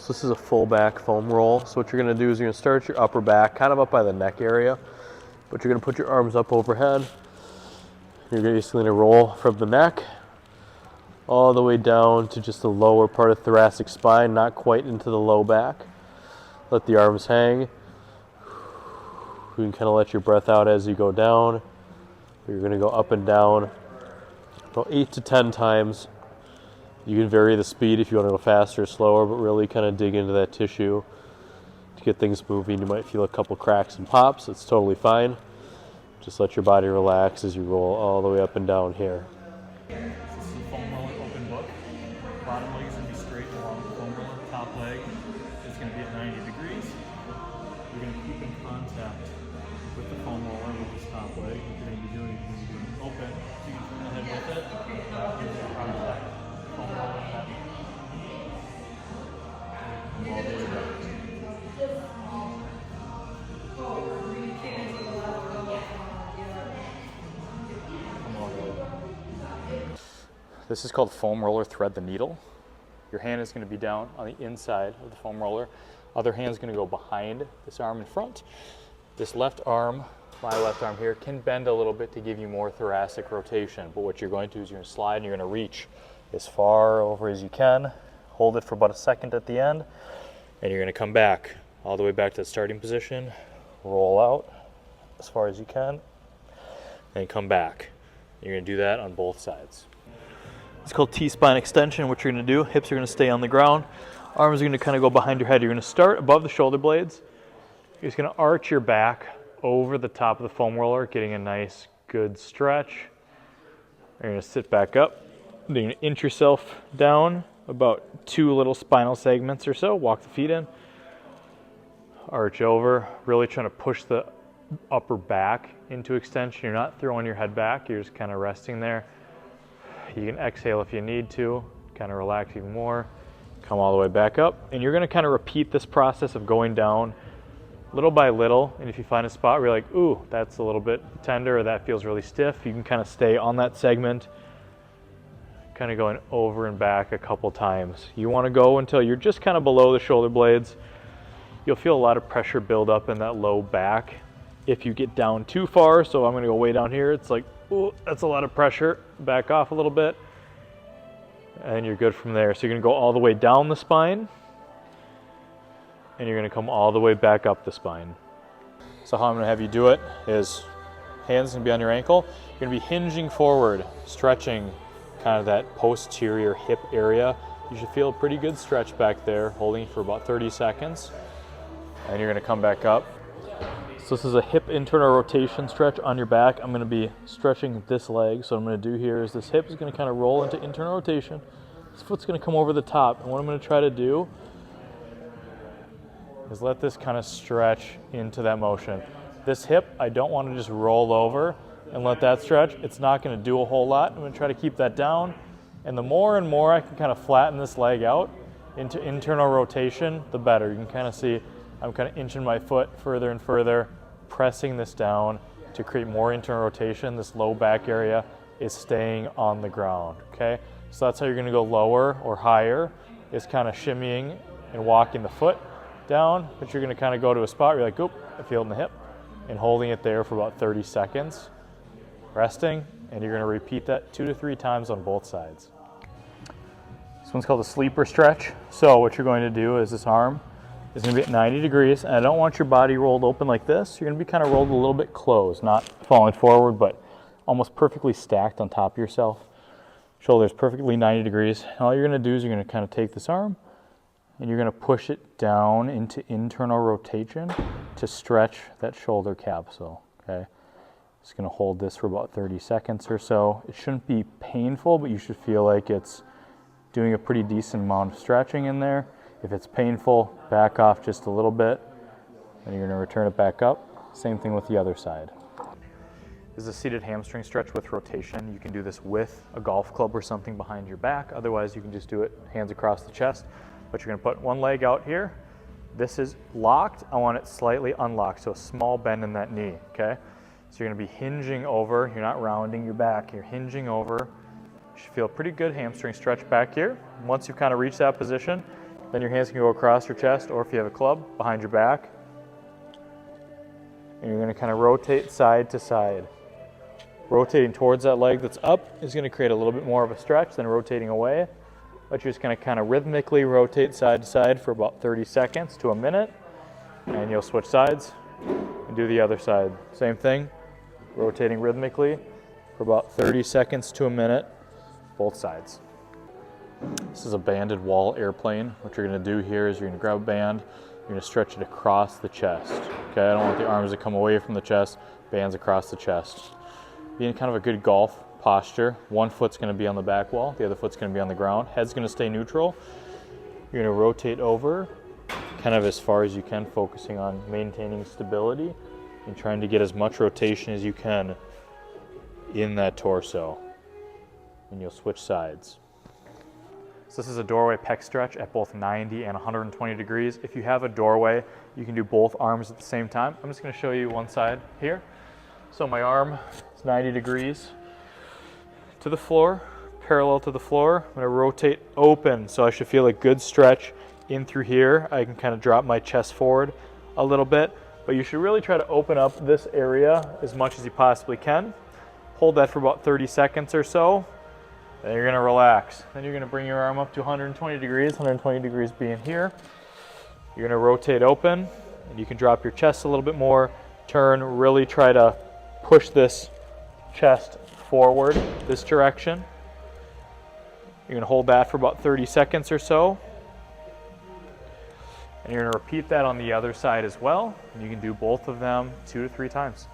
So this is a full back foam roll. So what you're gonna do is you're gonna start your upper back, kind of up by the neck area, but you're gonna put your arms up overhead. You're basically gonna roll from the neck all the way down to just the lower part of the thoracic spine, not quite into the low back. Let the arms hang. You can kind of let your breath out as you go down. You're gonna go up and down about 8 to 10 times. You can vary the speed if you want to go faster or slower, but really kind of dig into that tissue to get things moving. You might feel a couple cracks and pops. It's totally fine. Just let your body relax as you roll all the way up and down here. This is the foam roller open book. Bottom leg is going to be straight along the foam roller. Top leg is going to be at 90 degrees. You're going to keep in contact with the foam roller with this top leg. What you're going to be doing is you're going to be open, so you can turn the head with it. Foam roller that. Come all the way back. This is called foam roller thread the needle. Your hand is going to be down on the inside of the foam roller. Other hand is going to go behind this arm in front. This left arm, my left arm here, can bend a little bit to give you more thoracic rotation. But what you're going to do is you're going to slide and you're going to reach as far over as you can. Hold it for about a second at the end. And you're going to come back all the way back to the starting position. Roll out as far as you can. And come back. You're going to do that on both sides. It's called T-spine extension. What you're going to do, hips are going to stay on the ground. Arms are going to kind of go behind your head. You're going to start above the shoulder blades. You're just going to arch your back over the top of the foam roller, getting a nice, good stretch. You're going to sit back up. Then you're going to inch yourself down about 2 little spinal segments or so. Walk the feet in. Arch over. Really trying to push the upper back into extension. You're not throwing your head back. You're just kind of resting there. You can exhale if you need to, kind of relax even more. Come all the way back up. And you're going to kind of repeat this process of going down little by little. And if you find a spot where you're like, ooh, that's a little bit tender or that feels really stiff, you can kind of stay on that segment, kind of going over and back a couple times. You want to go until you're just kind of below the shoulder blades. You'll feel a lot of pressure build up in that low back. If you get down too far, so I'm going to go way down here, it's like, ooh, that's a lot of pressure. Back off a little bit. And you're good from there. So you're going to go all the way down the spine. And you're going to come all the way back up the spine. So how I'm going to have you do it is hands going to be on your ankle. You're going to be hinging forward, stretching kind of that posterior hip area. You should feel a pretty good stretch back there, holding for about 30 seconds. And you're going to come back up. So this is a hip internal rotation stretch on your back. I'm going to be stretching this leg. So what I'm going to do here is this hip is going to kind of roll into internal rotation. This foot's going to come over the top. And what I'm going to try to do is let this kind of stretch into that motion. This hip, I don't want to just roll over and let that stretch. It's not going to do a whole lot. I'm going to try to keep that down. And the more and more I can kind of flatten this leg out into internal rotation, the better. You can kind of see I'm kind of inching my foot further and further, pressing this down to create more internal rotation. This low back area is staying on the ground, okay? So that's how you're gonna go lower or higher, is kind of shimmying and walking the foot down, but you're gonna kind of go to a spot where you're like, oop, I feel it in the hip, and holding it there for about 30 seconds, resting, and you're gonna repeat that 2 to 3 times on both sides. This one's called a sleeper stretch. So what you're going to do is this arm is going to be at 90 degrees, and I don't want your body rolled open like this. You're going to be kind of rolled a little bit closed, not falling forward, but almost perfectly stacked on top of yourself. Shoulders perfectly 90 degrees. And all you're going to do is you're going to kind of take this arm, and you're going to push it down into internal rotation to stretch that shoulder capsule, okay? Just going to hold this for about 30 seconds or so. It shouldn't be painful, but you should feel like it's doing a pretty decent amount of stretching in there. If it's painful, back off just a little bit, and you're going to return it back up. Same thing with the other side. This is a seated hamstring stretch with rotation. You can do this with a golf club or something behind your back. Otherwise, you can just do it hands across the chest. But you're going to put one leg out here. This is locked. I want it slightly unlocked, so a small bend in that knee, okay? So you're going to be hinging over. You're not rounding your back. You're hinging over. You should feel a pretty good hamstring stretch back here. Once you've kind of reached that position, Then your hands can go across your chest, or if you have a club, behind your back. And you're going to kind of rotate side to side. Rotating towards that leg that's up is going to create a little bit more of a stretch than rotating away. But you're just going to kind of rhythmically rotate side to side for about 30 seconds to a minute. And you'll switch sides and do the other side. Same thing, rotating rhythmically for about 30 seconds to a minute, both sides. This is a banded wall airplane. What you're going to do here is you're going to grab a band, you're going to stretch it across the chest. Okay, I don't want the arms to come away from the chest, bands across the chest. Be in kind of a good golf posture. One foot's going to be on the back wall, the other foot's going to be on the ground. Head's going to stay neutral. You're going to rotate over kind of as far as you can, focusing on maintaining stability and trying to get as much rotation as you can in that torso. And you'll switch sides. So this is a doorway pec stretch at both 90 and 120 degrees. If you have a doorway, you can do both arms at the same time. I'm just going to show you one side here. So my arm is 90 degrees to the floor, parallel to the floor. I'm going to rotate open, so I should feel a good stretch in through here. I can kind of drop my chest forward a little bit, but you should really try to open up this area as much as you possibly can. Hold that for about 30 seconds or so. Then you're going to relax. Then you're going to bring your arm up to 120 degrees, 120 degrees being here. You're going to rotate open, and you can drop your chest a little bit more. Turn, really try to push this chest forward this direction. You're going to hold that for about 30 seconds or so. And you're going to repeat that on the other side as well. And you can do both of them 2 to 3 times.